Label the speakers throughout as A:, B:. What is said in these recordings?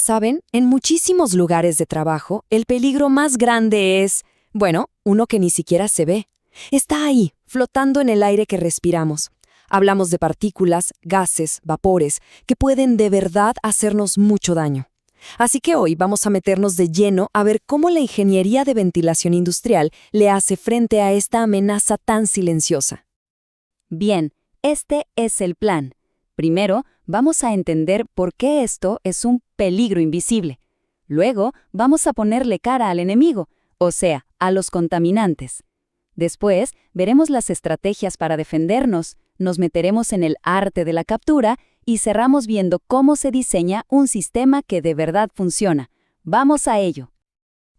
A: Saben, en muchísimos lugares de trabajo, el peligro más grande es, bueno, uno que ni siquiera se ve. Está ahí, flotando en el aire que respiramos. Hablamos de partículas, gases, vapores, que pueden de verdad hacernos mucho daño. Así que hoy vamos a meternos de lleno a ver cómo la ingeniería de ventilación industrial le hace frente a esta amenaza tan silenciosa.
B: Bien, este es el plan. Primero, vamos a entender por qué esto es un peligro invisible. Luego, vamos a ponerle cara al enemigo, o sea, a los contaminantes. Después, veremos las estrategias para defendernos, nos meteremos en el arte de la captura y cerramos viendo cómo se diseña un sistema que de verdad funciona. Vamos a ello.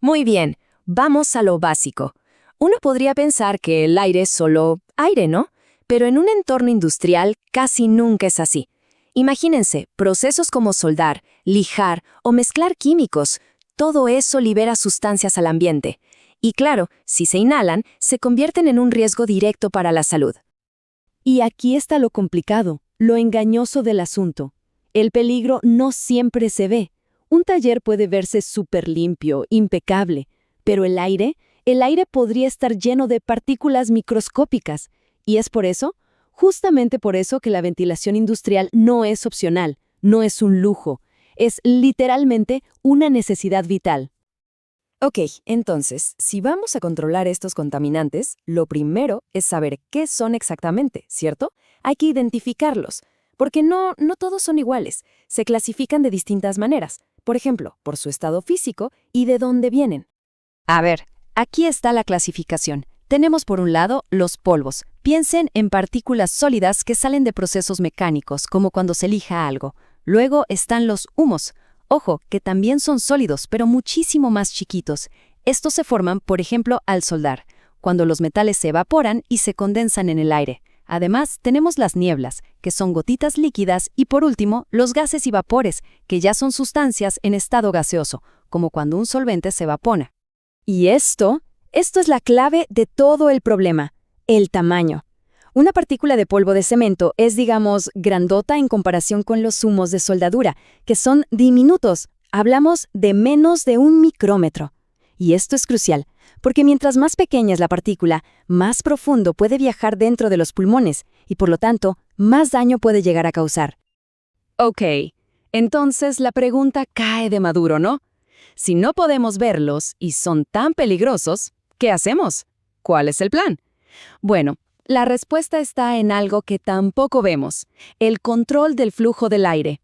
A: Muy bien, vamos a lo básico. Uno podría pensar que el aire es solo aire, ¿no? Pero en un entorno industrial casi nunca es así. Imagínense, procesos como soldar, lijar o mezclar químicos, todo eso libera sustancias al ambiente. Y claro, si se inhalan, se convierten en un riesgo directo para la salud.
C: Y aquí está lo complicado, lo engañoso del asunto. El peligro no siempre se ve. Un taller puede verse súper limpio, impecable, pero el aire podría estar lleno de partículas microscópicas. Y es por eso, justamente por eso que la ventilación industrial no es opcional, no es un lujo, es literalmente una necesidad vital.
A: Ok, entonces, si vamos a controlar estos contaminantes, lo primero es saber qué son exactamente, ¿cierto? Hay que identificarlos, porque no todos son iguales, se clasifican de distintas maneras, por ejemplo, por su estado físico y de dónde vienen. A ver, aquí está la clasificación. Tenemos por un lado los polvos. Piensen en partículas sólidas que salen de procesos mecánicos, como cuando se lija algo. Luego están los humos. Ojo, que también son sólidos, pero muchísimo más chiquitos. Estos se forman, por ejemplo, al soldar, cuando los metales se evaporan y se condensan en el aire. Además, tenemos las nieblas, que son gotitas líquidas, y por último, los gases y vapores, que ya son sustancias en estado gaseoso, como cuando un solvente se evapora. Y esto es la clave de todo el problema, el tamaño. Una partícula de polvo de cemento es, digamos, grandota en comparación con los humos de soldadura, que son diminutos. Hablamos de menos de 1 micrómetro. Y esto es crucial, porque mientras más pequeña es la partícula, más profundo puede viajar dentro de los pulmones y, por lo tanto, más daño puede llegar a causar. Ok, entonces la pregunta cae de maduro, ¿no? Si no podemos verlos y son tan peligrosos, ¿qué hacemos? ¿Cuál es el plan? Bueno, la respuesta está en algo que tampoco vemos, el control del flujo del aire.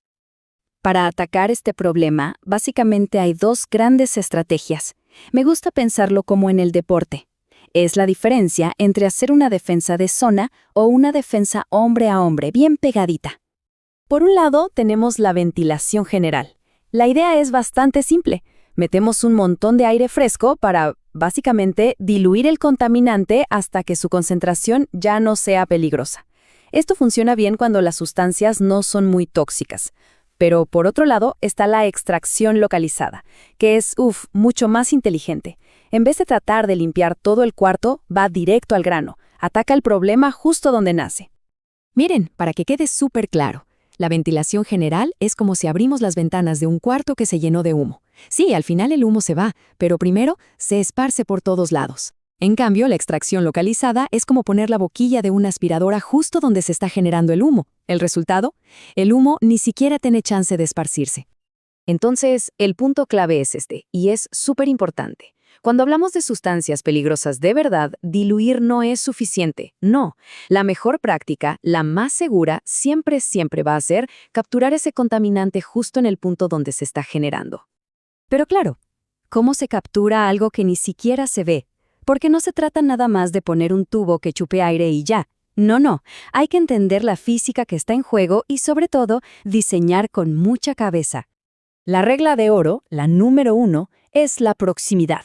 A: Para atacar este problema, básicamente hay dos grandes estrategias. Me gusta pensarlo como en el deporte. Es la diferencia entre hacer una defensa de zona o una defensa hombre a hombre, bien pegadita. Por un lado, tenemos la ventilación general. La idea es bastante simple. Metemos un montón de aire fresco para, básicamente, diluir el contaminante hasta que su concentración ya no sea peligrosa. Esto funciona bien cuando las sustancias no son muy tóxicas. Pero, por otro lado, está la extracción localizada, que es, mucho más inteligente. En vez de tratar de limpiar todo el cuarto, va directo al grano, ataca el problema justo donde nace. Miren, para que quede súper claro, la ventilación general es como si abrimos las ventanas de un cuarto que se llenó de humo. Sí, al final el humo se va, pero primero se esparce por todos lados. En cambio, la extracción localizada es como poner la boquilla de una aspiradora justo donde se está generando el humo. ¿El resultado? El humo ni siquiera tiene chance de esparcirse. Entonces, el punto clave es este, y es súper importante. Cuando hablamos de sustancias peligrosas de verdad, diluir no es suficiente. No. La mejor práctica, la más segura, siempre va a ser capturar ese contaminante justo en el punto donde se está generando. Pero claro, ¿cómo se captura algo que ni siquiera se ve? Porque no se trata nada más de poner un tubo que chupe aire y ya. No, hay que entender la física que está en juego y, sobre todo, diseñar con mucha cabeza. La regla de oro, la número 1, es la proximidad.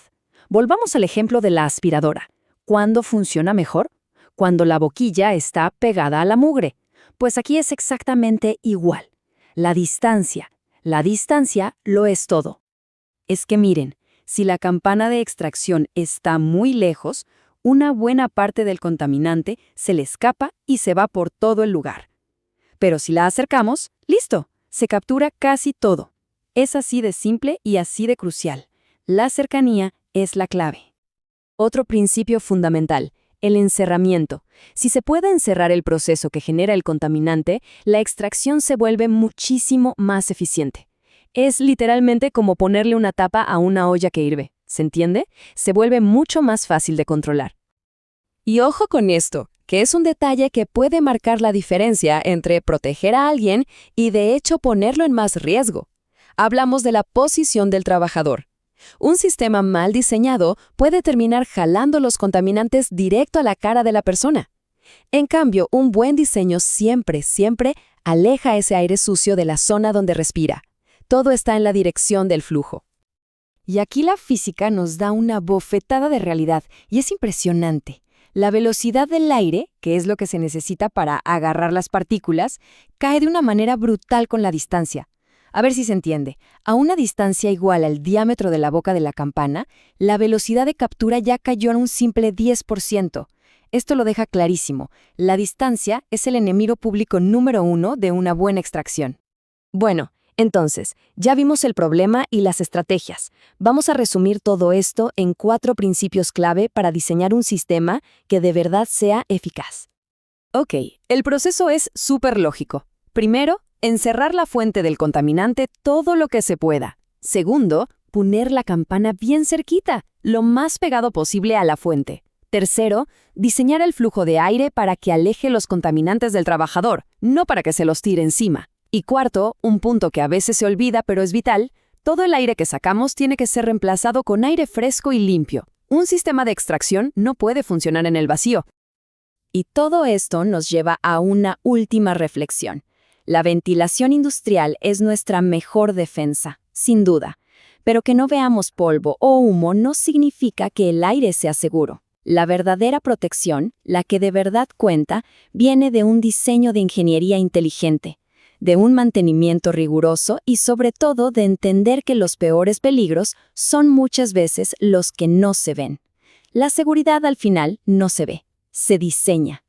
A: Volvamos al ejemplo de la aspiradora. ¿Cuándo funciona mejor? Cuando la boquilla está pegada a la mugre. Pues aquí es exactamente igual. La distancia lo es todo. Es que miren, si la campana de extracción está muy lejos, una buena parte del contaminante se le escapa y se va por todo el lugar. Pero si la acercamos, ¡listo! Se captura casi todo. Es así de simple y así de crucial. La cercanía es la clave. Otro principio fundamental, el encerramiento. Si se puede encerrar el proceso que genera el contaminante, la extracción se vuelve muchísimo más eficiente. Es literalmente como ponerle una tapa a una olla que hirve. ¿Se entiende? Se vuelve mucho más fácil de controlar. Y ojo con esto, que es un detalle que puede marcar la diferencia entre proteger a alguien y de hecho ponerlo en más riesgo. Hablamos de la posición del trabajador. Un sistema mal diseñado puede terminar jalando los contaminantes directo a la cara de la persona. En cambio, un buen diseño siempre aleja ese aire sucio de la zona donde respira. Todo está en la dirección del flujo. Y aquí la física nos da una bofetada de realidad, y es impresionante. La velocidad del aire, que es lo que se necesita para agarrar las partículas, cae de una manera brutal con la distancia. A ver si se entiende. A una distancia igual al diámetro de la boca de la campana, la velocidad de captura ya cayó a un simple 10%. Esto lo deja clarísimo. La distancia es el enemigo público número 1 de una buena extracción. Bueno, entonces, ya vimos el problema y las estrategias. Vamos a resumir todo esto en 4 principios clave para diseñar un sistema que de verdad sea eficaz. Ok, el proceso es súper lógico. Primero, encerrar la fuente del contaminante todo lo que se pueda. Segundo, poner la campana bien cerquita, lo más pegado posible a la fuente. Tercero, diseñar el flujo de aire para que aleje los contaminantes del trabajador, no para que se los tire encima. Y cuarto, un punto que a veces se olvida pero es vital, todo el aire que sacamos tiene que ser reemplazado con aire fresco y limpio. Un sistema de extracción no puede funcionar en el vacío. Y todo esto nos lleva a una última reflexión. La ventilación industrial es nuestra mejor defensa, sin duda. Pero que no veamos polvo o humo no significa que el aire sea seguro. La verdadera protección, la que de verdad cuenta, viene de un diseño de ingeniería inteligente, de un mantenimiento riguroso y sobre todo de entender que los peores peligros son muchas veces los que no se ven. La seguridad al final no se ve, se diseña.